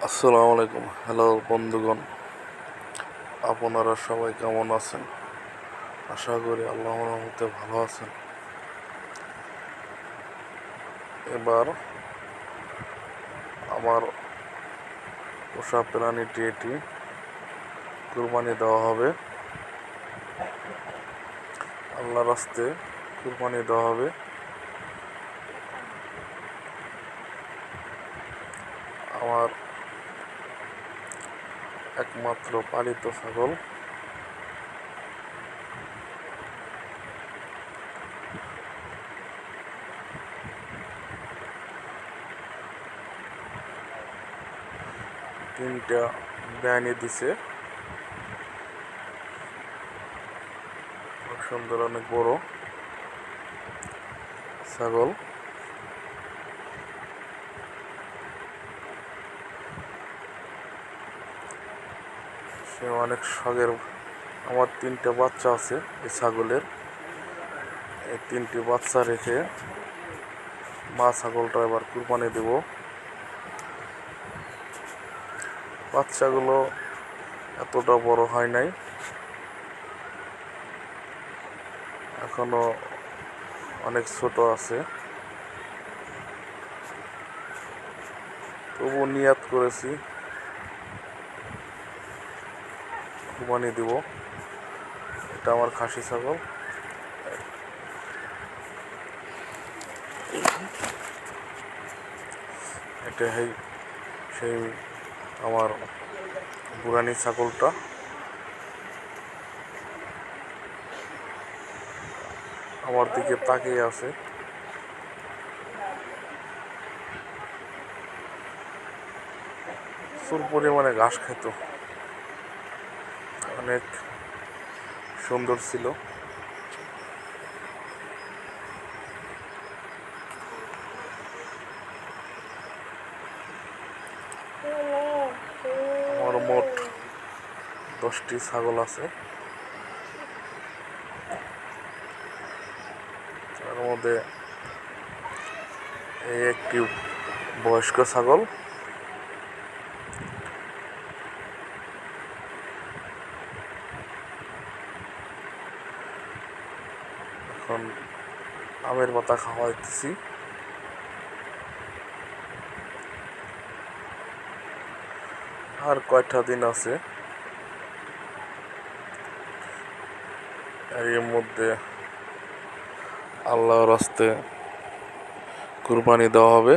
আসসালামু আলাইকুম। হ্যালো বন্ধুগণ, আপনারা সবাই কেমন আছেন? আশা করি আল্লাহর রহমতে ভালো আছেন। এবার আমার পোষা প্রাণীটি এটি কুরবানি দেওয়া হবে। আল্লাহর রাস্তে কুরবানি দেওয়া হবে। আমার একমাত্র পালিত ছাগল। তিনটা বিয়ানি দিছে, খুব সুন্দর, অনেক বড় ছাগল। সে অনেক শখের। আমার তিনটা বাচ্চা আছে এই ছাগলের। এই তিনটি বাচ্চা রেখে মা ছাগলটা এবার কুরবানি দেব। বাচ্চাগুলো এতটা বড় হয় নাই, এখনো অনেক ছোট আছে। তবু নিয়াত করেছি কুরবানি দিব। এটা আমার খাসি ছাগল। এটা সেই আমার বুড়ানি ছাগলটা। আমার দিকে তাকিয়ে আছে। প্রচুর পরিমাণে ঘাস খেত, অনেক সুন্দর ছিল। আমার মোট 10টি ছাগল আছে। তার মধ্যে এই একটি বয়স্ক ছাগল। এখন আমের পাতা খাওয়াইতেছি। আর কয়টা দিন আছে, এর মধ্যে আল্লাহর রাস্তে কুরবানি দেওয়া হবে।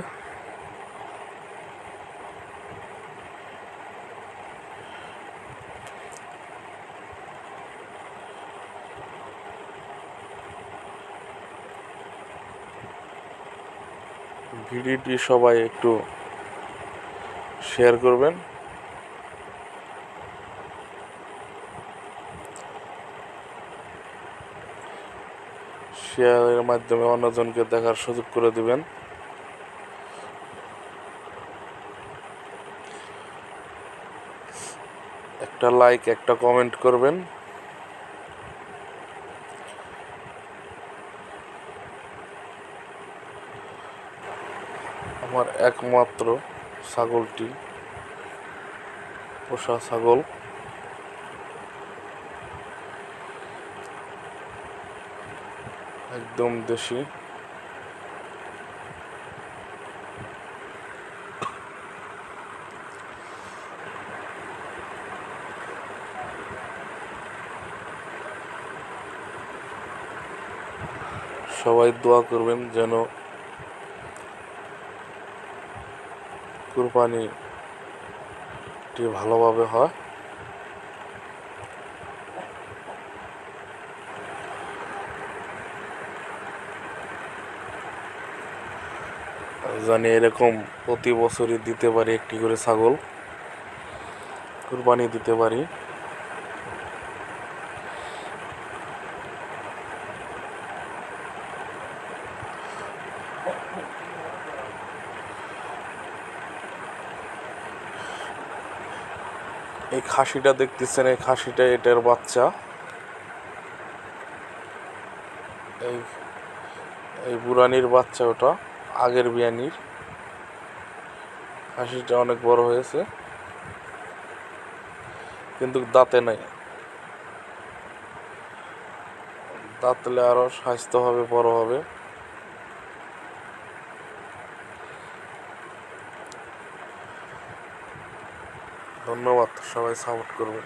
ভিডিওটি সবাই একটু শেয়ার করবেন। শেয়ারের মাধ্যমে অন্যজনকে দেখার সুযোগ করে দিবেন। একটা লাইক, একটা কমেন্ট করবেন। আমার একমাত্র ছাগলটি পোষা ছাগল। একদম দেশি। সবাই দোয়া করবেন যেন কুরবানিটি ভালোভাবে হয়। জানি এরকম প্রতি বছরই দিতে পারি একটি করে ছাগল, কুরবানি দিতে পারি। এই খাসিটা দেখতেছেন, এই খাসিটা এটার বাচ্চা। এই এই বুড়ানির বাচ্চা, ওটা আগের বিয়ানির। খাসিটা অনেক বড় হয়েছে, কিন্তু দাঁতে নাই। দাঁতলে আরো স্বাস্থ্য হবে, বড় হবে। ধন্যবাদ, সবাই সাপোর্ট করবেন।